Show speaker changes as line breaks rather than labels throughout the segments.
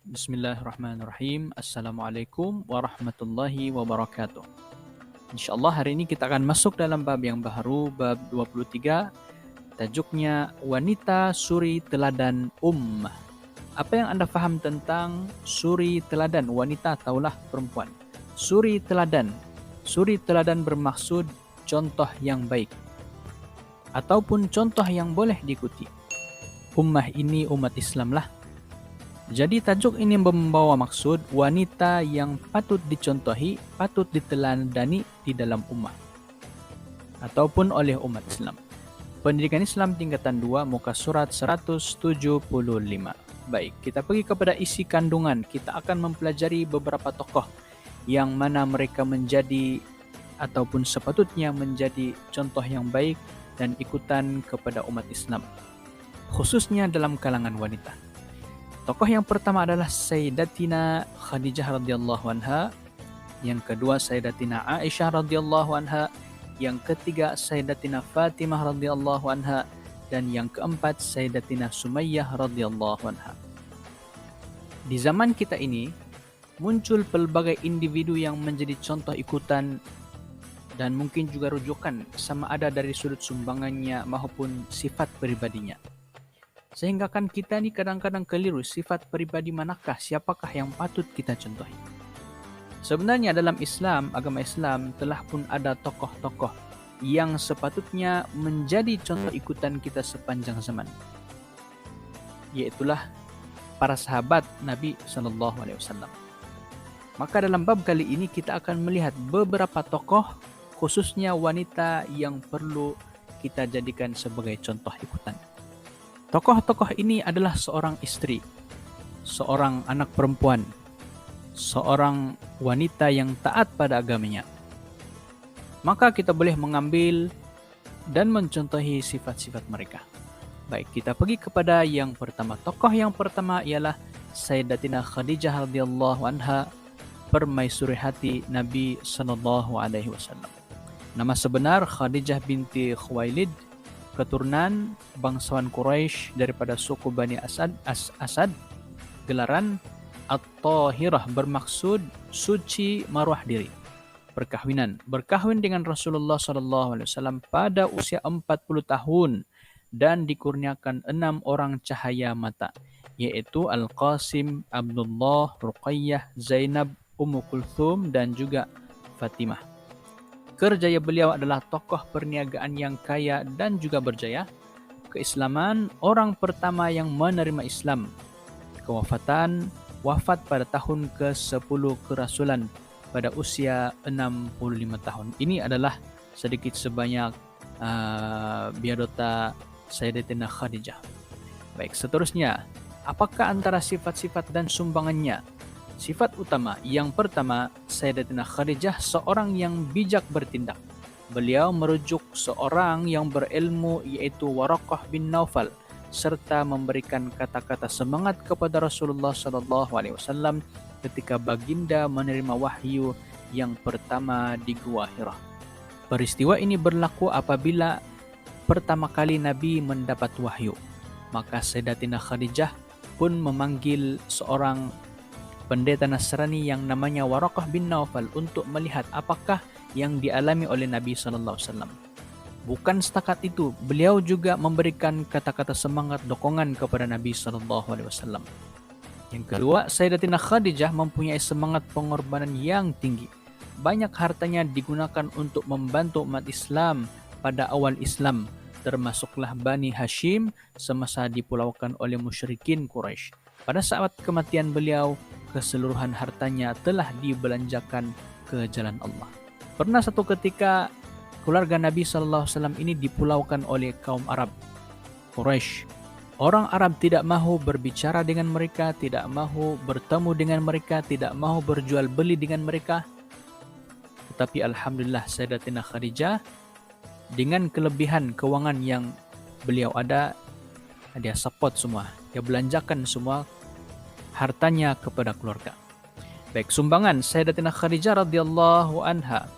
Bismillahirrahmanirrahim. Assalamualaikum warahmatullahi wabarakatuh. InsyaAllah hari ini kita akan masuk dalam bab yang baru, bab 23. Tajuknya Wanita Suri Teladan Ummah. Apa yang anda faham tentang suri teladan? Wanita taulah perempuan. Suri teladan. Suri teladan bermaksud contoh yang baik ataupun contoh yang boleh diikuti. Ummah ini umat Islam lah. Jadi tajuk ini membawa maksud wanita yang patut dicontohi, patut diteladani di dalam ummah ataupun oleh umat Islam. Pendidikan Islam tingkatan 2 muka surat 175. Baik, kita pergi kepada isi kandungan. Kita akan mempelajari beberapa tokoh yang mana mereka menjadi ataupun sepatutnya menjadi contoh yang baik dan ikutan kepada umat Islam, khususnya dalam kalangan wanita. Tokoh yang pertama adalah Sayyidatina Khadijah radhiyallahu anha, yang kedua Sayyidatina Aisyah radhiyallahu anha, yang ketiga Sayyidatina Fatimah radhiyallahu anha, dan yang keempat Sayyidatina Sumayyah radhiyallahu anha. Di zaman kita ini muncul pelbagai individu yang menjadi contoh ikutan dan mungkin juga rujukan sama ada dari sudut sumbangannya maupun sifat pribadinya. Sehingga kan kita ni kadang-kadang keliru sifat pribadi manakah, siapakah yang patut kita contohi. Sebenarnya dalam Islam, agama Islam telah pun ada tokoh-tokoh yang sepatutnya menjadi contoh ikutan kita sepanjang zaman. Iaitulah para sahabat Nabi SAW. Maka dalam bab kali ini kita akan melihat beberapa tokoh, khususnya wanita yang perlu kita jadikan sebagai contoh ikutan. Tokoh-tokoh ini adalah seorang istri, seorang anak perempuan, seorang wanita yang taat pada agamanya. Maka kita boleh mengambil dan mencontohi sifat-sifat mereka. Baik, kita pergi kepada yang pertama. Tokoh yang pertama ialah Sayyidatina Khadijah radhiyallahu anha, permaisuri hati Nabi SAW. Nama sebenar Khadijah binti Khuwailid, keturunan bangsawan Quraisy daripada suku Bani Asad. Gelaran At-Tahirah bermaksud suci maruah diri. Perkahwinan, berkahwin dengan Rasulullah SAW pada usia 40 tahun dan dikurniakan 6 orang cahaya mata, yaitu Al-Qasim, Abdullah, Ruqayyah, Zainab, Ummu Kulthum dan juga Fatimah. Kerjaya beliau adalah tokoh perniagaan yang kaya dan juga berjaya. Keislaman, orang pertama yang menerima Islam. Kewafatan, wafat pada tahun ke-10 kerasulan pada usia 65 tahun. Ini adalah sedikit sebanyak biodata Sayyidatina Khadijah. Baik, seterusnya, apakah antara sifat-sifat dan sumbangannya? Sifat utama yang pertama, Sayyidatina Khadijah seorang yang bijak bertindak. Beliau merujuk seorang yang berilmu, yaitu Waraqah bin Naufal, serta memberikan kata-kata semangat kepada Rasulullah SAW ketika baginda menerima wahyu yang pertama di Gua Hira. Peristiwa ini berlaku apabila pertama kali Nabi mendapat wahyu. Maka Sayyidatina Khadijah pun memanggil seorang pendeta Nasrani yang namanya Waraqah bin Naufal untuk melihat apakah yang dialami oleh Nabi SAW. Bukan setakat itu, beliau juga memberikan kata-kata semangat dokongan kepada Nabi SAW. Yang kedua, Sayyidatina Khadijah mempunyai semangat pengorbanan yang tinggi. Banyak hartanya digunakan untuk membantu umat Islam pada awal Islam, termasuklah Bani Hashim semasa dipulaukan oleh musyrikin Quraisy. Pada saat kematian beliau, keseluruhan hartanya telah dibelanjakan ke jalan Allah. Pernah satu ketika keluarga Nabi SAW ini dipulaukan oleh kaum Arab Quraisy. Orang Arab tidak mahu berbicara dengan mereka, tidak mahu bertemu dengan mereka, tidak mahu berjual beli dengan mereka. Tetapi alhamdulillah Sayyidatina Khadijah dengan kelebihan kewangan yang beliau ada, dia support semua, dia belanjakan semua hartanya kepada keluarga. Baik, sumbangan Sayyidatina Khadijah radhiyallahu anha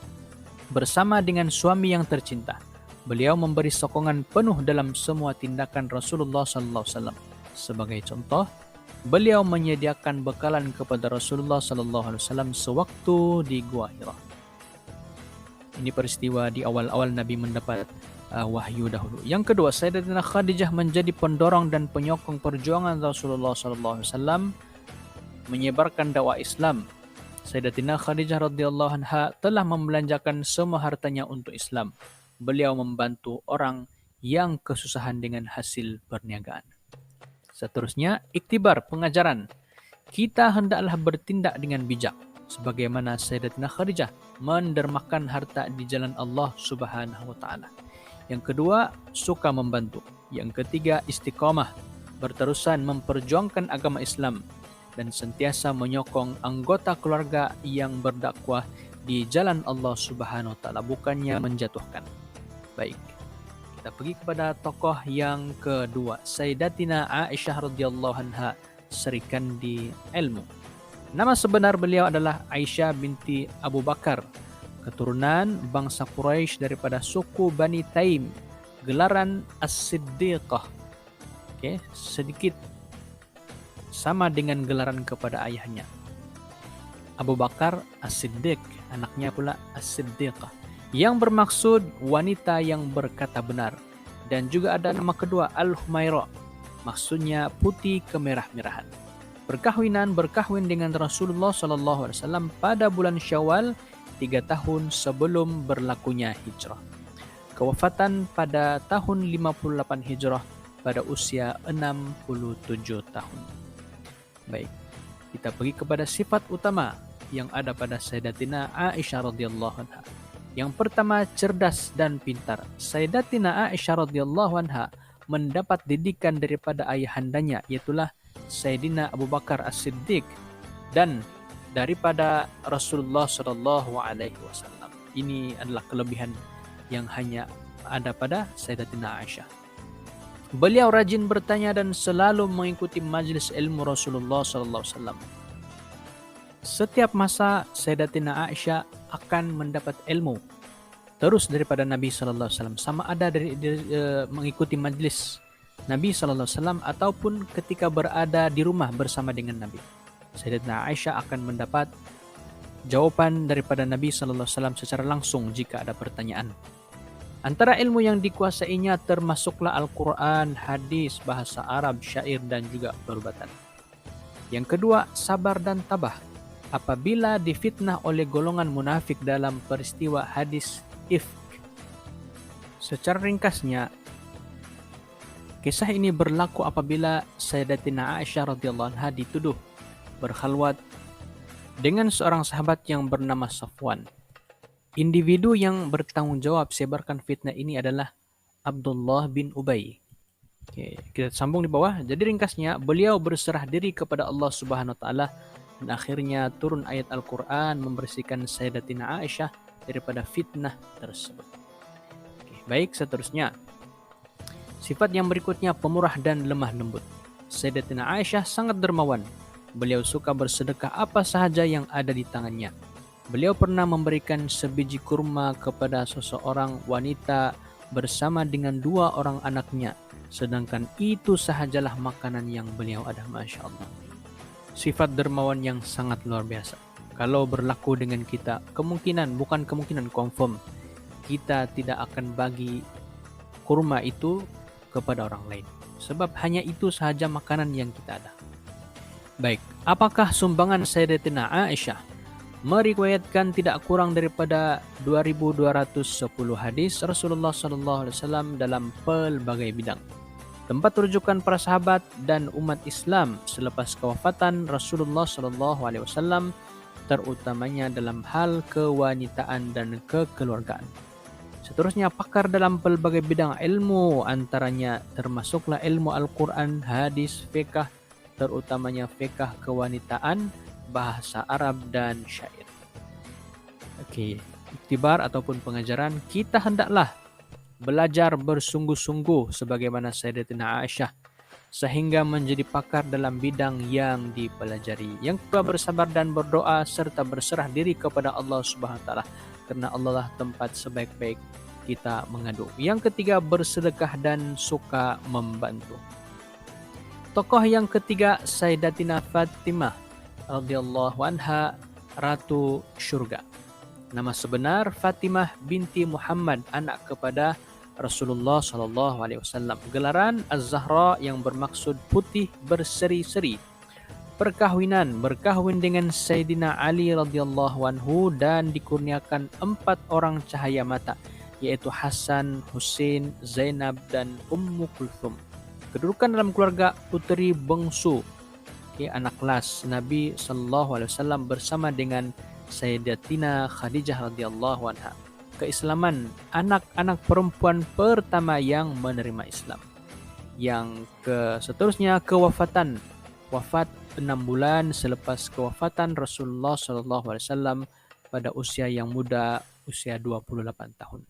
bersama dengan suami yang tercinta. Beliau memberi sokongan penuh dalam semua tindakan Rasulullah SAW. Sebagai contoh, Beliau menyediakan bekalan kepada Rasulullah SAW sewaktu di Gua Hira. Ini peristiwa di awal-awal Nabi mendapat wahyu dahulu. Yang kedua, Sayyidatina Khadijah menjadi pendorong dan penyokong perjuangan Rasulullah SAW menyebarkan dakwah Islam. Sayyidatina Khadijah radhiyallahu anha telah membelanjakan semua hartanya untuk Islam. Beliau membantu orang yang kesusahan dengan hasil perniagaan. Seterusnya, iktibar, pengajaran. Kita hendaklah bertindak dengan bijak, sebagaimana Sayyidatina Khadijah mendermakan harta di jalan Allah Subhanahu wa taala. Yang kedua, suka membantu. Yang ketiga, istiqamah, berterusan memperjuangkan agama Islam dan sentiasa menyokong anggota keluarga yang berdakwah di jalan Allah Subhanahu wa taala, bukannya menjatuhkan. Baik. Kita pergi kepada tokoh yang kedua, Sayyidatina Aisyah radhiyallahu anha, Serikandi ilmu. Nama sebenar beliau adalah Aisyah binti Abu Bakar, keturunan bangsa Quraisy daripada suku Bani Taim, gelaran As-Siddiqah. Sedikit sama dengan gelaran kepada ayahnya. Abu Bakar As-Siddiq, anaknya pula As-Siddiqah, yang bermaksud wanita yang berkata benar. Dan juga ada nama kedua Al-Humaira, maksudnya putih kemerah-merahan. Berkahwin dengan Rasulullah SAW pada bulan Syawal 3 tahun sebelum berlakunya hijrah. Kewafatan pada tahun 58 hijrah pada usia 67 tahun. Baik, kita pergi kepada sifat utama yang ada pada Sayyidatina Aisyah radhiyallahu anha. Yang pertama, cerdas dan pintar. Sayyidatina Aisyah radhiyallahu anha mendapat didikan daripada ayahandanya, yaitulah Sayyidina Abu Bakar As-Siddiq, dan daripada Rasulullah sallallahu alaihi wasallam. Ini adalah kelebihan yang hanya ada pada Sayyidatina Aisyah. Beliau rajin bertanya dan selalu mengikuti majlis ilmu Rasulullah sallallahu alaihi wasallam. Setiap masa Sayyidatina Aisyah akan mendapat ilmu terus daripada Nabi sallallahu alaihi wasallam, sama ada dari mengikuti majlis Nabi sallallahu alaihi wasallam ataupun ketika berada di rumah bersama dengan Nabi. Sayyidatina Aisyah akan mendapat jawaban daripada Nabi sallallahu alaihi wasallam secara langsung jika ada pertanyaan. Antara ilmu yang dikuasainya termasuklah Al-Quran, hadis, bahasa Arab, syair, dan juga perubatan. Yang kedua, sabar dan tabah. Apabila difitnah oleh golongan munafik dalam peristiwa hadis ifk. Secara ringkasnya, kisah ini berlaku apabila Sayyidatina Aisyah radhiyallahu anha dituduh berkhalwat dengan seorang sahabat yang bernama Safwan. Individu yang bertanggung jawab sebarkan fitnah ini adalah Abdullah bin Ubay. Kita sambung di bawah. Jadi ringkasnya, beliau berserah diri kepada Allah Subhanahu wa taala dan akhirnya turun ayat Al-Quran membersihkan Sayyidatina Aisyah daripada fitnah tersebut. Baik, seterusnya. Sifat yang berikutnya, pemurah dan lemah lembut. Sayyidatina Aisyah sangat dermawan. Beliau suka bersedekah apa sahaja yang ada di tangannya. Beliau pernah memberikan sebiji kurma kepada seseorang wanita bersama dengan 2 orang anaknya. Sedangkan itu sahajalah makanan yang beliau ada. Masya Allah. Sifat dermawan yang sangat luar biasa. Kalau berlaku dengan kita, bukan kemungkinan, confirm, kita tidak akan bagi kurma itu kepada orang lain. Sebab hanya itu sahaja makanan yang kita ada. Baik, apakah sumbangan Sayyidatina Aisyah? Meriwayatkan tidak kurang daripada 2210 hadis Rasulullah SAW dalam pelbagai bidang. Tempat rujukan para sahabat dan umat Islam selepas kewafatan Rasulullah SAW, terutamanya dalam hal kewanitaan dan kekeluargaan. Seterusnya, pakar dalam pelbagai bidang ilmu, antaranya termasuklah ilmu Al-Quran, hadis, fiqh, terutamanya fiqh kewanitaan, bahasa Arab, dan syair. Iktibar ataupun pengajaran, kita hendaklah belajar bersungguh-sungguh sebagaimana Sayyidatina Aisyah sehingga menjadi pakar dalam bidang yang dipelajari. Yang kedua, bersabar dan berdoa serta berserah diri kepada Allah Subhanahu wa taala, karena Allah lah tempat sebaik-baik kita mengadu. Yang ketiga, bersedekah dan suka membantu. Tokoh yang ketiga, Sayyidatina Fatimah radhiyallahu anha, Ratu Syurga. Nama sebenar Fatimah binti Muhammad, anak kepada Rasulullah Shallallahu Alaihi Wasallam. Gelaran Az-Zahra yang bermaksud putih berseri-seri. Berkahwin dengan Sayyidina Ali radhiyallahu anhu dan dikurniakan 4 orang cahaya mata, yaitu Hasan, Husain, Zainab, dan Ummu Kulthum. Kedudukan dalam keluarga putri bungsu, anak kelas Nabi Shallallahu Alaihi Wasallam bersama dengan Sayyidatina Khadijah radhiyallahu anha. Keislaman, anak-anak perempuan pertama yang menerima Islam. Yang seterusnya, wafat 6 bulan selepas kewafatan Rasulullah Shallallahu Alaihi Wasallam pada usia yang muda, usia 28 tahun.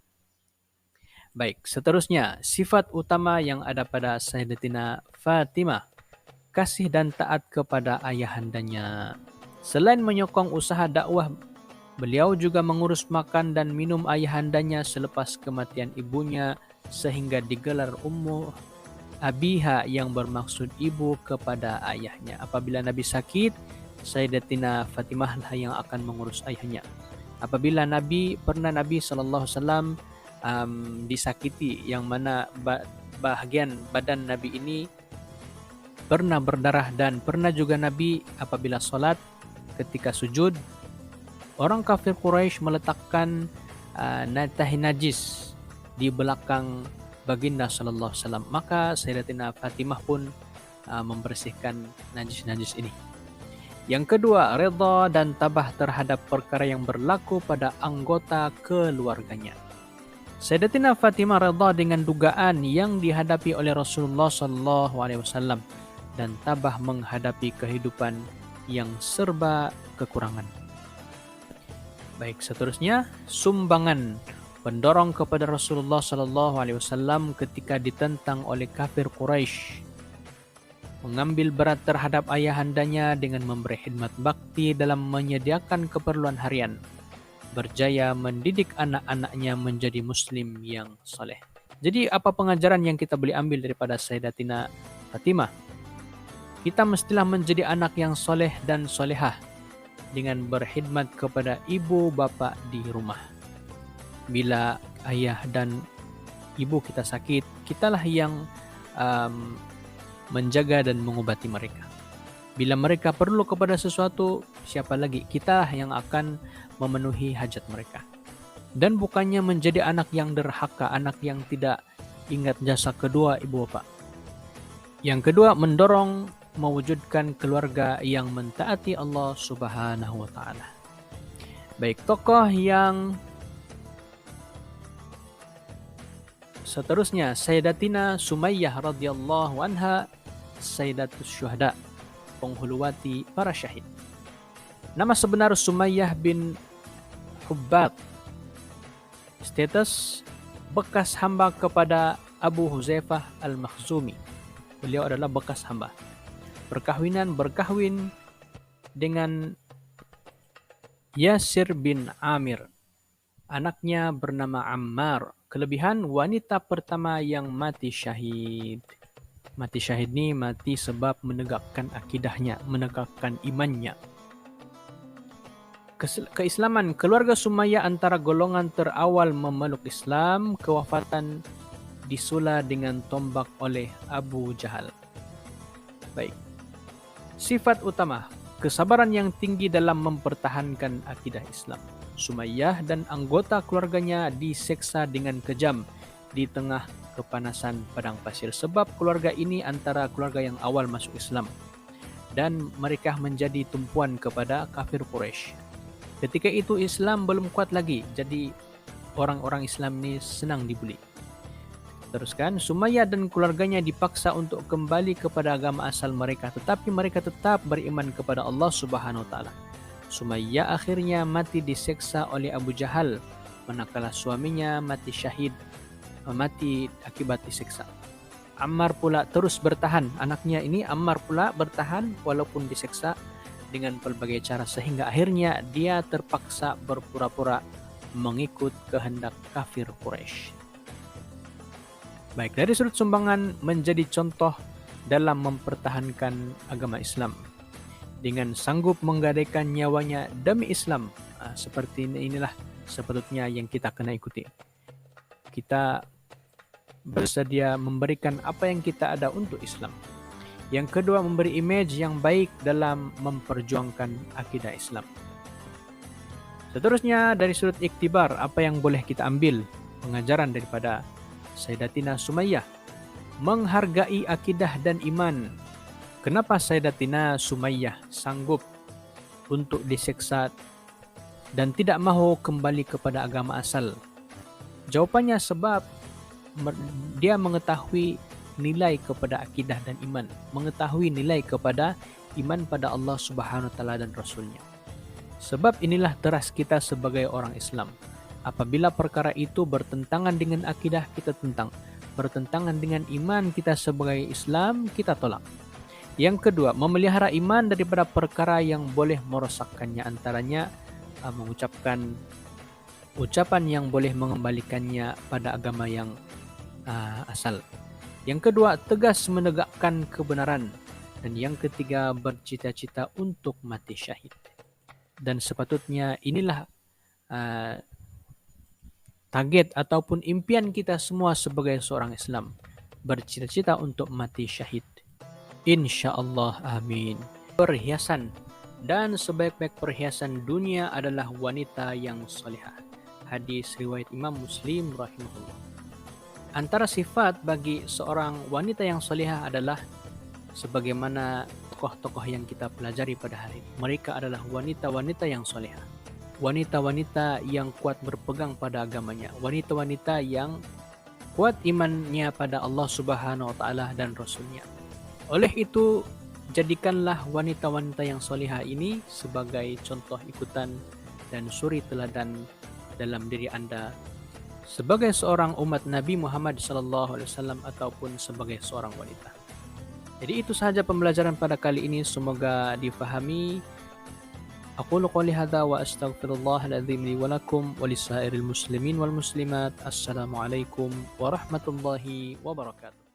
Baik, seterusnya sifat utama yang ada pada Sayyidatina Fatimah, kasih dan taat kepada ayahandanya. Selain menyokong usaha dakwah, beliau juga mengurus makan dan minum ayahandanya selepas kematian ibunya, sehingga digelar Ummu Abiha yang bermaksud ibu kepada ayahnya. Apabila Nabi sakit, Sayyidatina Fatimah lah yang akan mengurus ayahnya. Apabila Nabi Sallallahu Alaihi Wasallam disakiti, yang mana bahagian badan Nabi ini pernah berdarah, dan pernah juga Nabi apabila sholat ketika sujud, orang kafir Quraisy meletakkan tahi najis di belakang baginda Sallallahu Alaihi Wasallam. Maka Sayyidatina Fatimah pun membersihkan najis-najis ini. Yang kedua, redha dan tabah terhadap perkara yang berlaku pada anggota keluarganya. Sayyidatina Fatimah redha dengan dugaan yang dihadapi oleh Rasulullah Sallallahu Alaihi Wasallam dan tabah menghadapi kehidupan yang serba kekurangan. Baik, seterusnya sumbangan, pendorong kepada Rasulullah Sallallahu Alaihi Wasallam ketika ditentang oleh kafir Quraisy. Mengambil berat terhadap ayahandanya dengan memberi khidmat bakti dalam menyediakan keperluan harian. Berjaya mendidik anak-anaknya menjadi muslim yang soleh. Jadi apa pengajaran yang kita boleh ambil daripada Sayyidatina Fatimah? Kita mestilah menjadi anak yang soleh dan solehah dengan berkhidmat kepada ibu bapa di rumah. Bila ayah dan ibu kita sakit, kitalah yang menjaga dan mengobati mereka. Bila mereka perlu kepada sesuatu, siapa lagi? Kita yang akan memenuhi hajat mereka. Dan bukannya menjadi anak yang derhaka, anak yang tidak ingat jasa kedua ibu bapa. Yang kedua, mendorong mewujudkan keluarga yang mentaati Allah Subhanahu wa taala. Baik, tokoh yang seterusnya Sayyidatina Sumayyah radhiyallahu anha, Sayyidatus Syuhada, penghuluwati para syahid. Nama sebenar Sumayyah bin Hubbab. Status bekas hamba kepada Abu Huzaifah Al-Makhzumi. Beliau adalah bekas hamba. Berkahwin dengan Yasir bin Amir. Anaknya bernama Ammar. Kelebihan, wanita pertama yang mati syahid. Mati syahid ini mati sebab menegakkan akidahnya, menegakkan imannya. Keislaman, keluarga Sumayyah antara golongan terawal memeluk Islam. Kewafatan disula dengan tombak oleh Abu Jahal. Baik. Sifat utama, kesabaran yang tinggi dalam mempertahankan akidah Islam. Sumayyah dan anggota keluarganya diseksa dengan kejam di tengah kepanasan padang pasir, sebab keluarga ini antara keluarga yang awal masuk Islam dan mereka menjadi tumpuan kepada kafir Quraisy. Ketika itu Islam belum kuat lagi, jadi orang-orang Islam ini senang dibuli. Teruskan, Sumayyah dan keluarganya dipaksa untuk kembali kepada agama asal mereka, tetapi mereka tetap beriman kepada Allah Subhanahu wa taala. Sumayyah akhirnya mati diseksa oleh Abu Jahal, manakala suaminya mati syahid, mati akibat diseksa. Ammar pula terus bertahan, anaknya ini Ammar pula bertahan walaupun diseksa dengan berbagai cara, sehingga akhirnya dia terpaksa berpura-pura mengikut kehendak kafir Quraisy. Baik, dari sudut sumbangan menjadi contoh dalam mempertahankan agama Islam dengan sanggup menggadaikan nyawanya demi Islam. Seperti inilah sepatutnya yang kita kena ikuti. Kita bersedia memberikan apa yang kita ada untuk Islam. Yang kedua, memberi image yang baik dalam memperjuangkan akidah Islam. Seterusnya, dari sudut iktibar, apa yang boleh kita ambil pengajaran daripada Sayyidatina Sumayyah? Menghargai akidah dan iman. Kenapa Sayyidatina Sumayyah sanggup untuk disiksa dan tidak mahu kembali kepada agama asal? Jawapannya sebab dia mengetahui nilai kepada akidah dan iman, mengetahui nilai kepada iman pada Allah Subhanahu wa taala dan Rasulnya. Sebab inilah teras kita sebagai orang Islam. Apabila perkara itu bertentangan dengan akidah, kita tentang. Bertentangan dengan iman kita sebagai Islam, kita tolak. Yang kedua, memelihara iman daripada perkara yang boleh merosakkannya, antaranya mengucapkan ucapan yang boleh mengembalikannya pada agama yang asal. Yang kedua, tegas menegakkan kebenaran. Dan yang ketiga, bercita-cita untuk mati syahid. Dan sepatutnya inilah target ataupun impian kita semua sebagai seorang Islam. Bercita-cita untuk mati syahid. InsyaAllah, amin. Perhiasan. Dan sebaik-baik perhiasan dunia adalah wanita yang salihah. Hadis riwayat Imam Muslim rahimahullah. Antara sifat bagi seorang wanita yang salihah adalah sebagaimana tokoh-tokoh yang kita pelajari pada hari ini. Mereka adalah wanita-wanita yang salihah. Wanita-wanita yang kuat berpegang pada agamanya. Wanita-wanita yang kuat imannya pada Allah Subhanahu wa taala dan Rasulnya. Oleh itu, jadikanlah wanita-wanita yang salihah ini sebagai contoh ikutan dan suri teladan dalam diri Anda sebagai seorang umat Nabi Muhammad SAW ataupun sebagai seorang wanita. Jadi itu sahaja pembelajaran pada kali ini, semoga difahami. Aqulu qouli hadza wa astaghfirullahal azim li wa lakum wa lisairil muslimin wal muslimat. Assalamualaikum warahmatullahi wabarakatuh.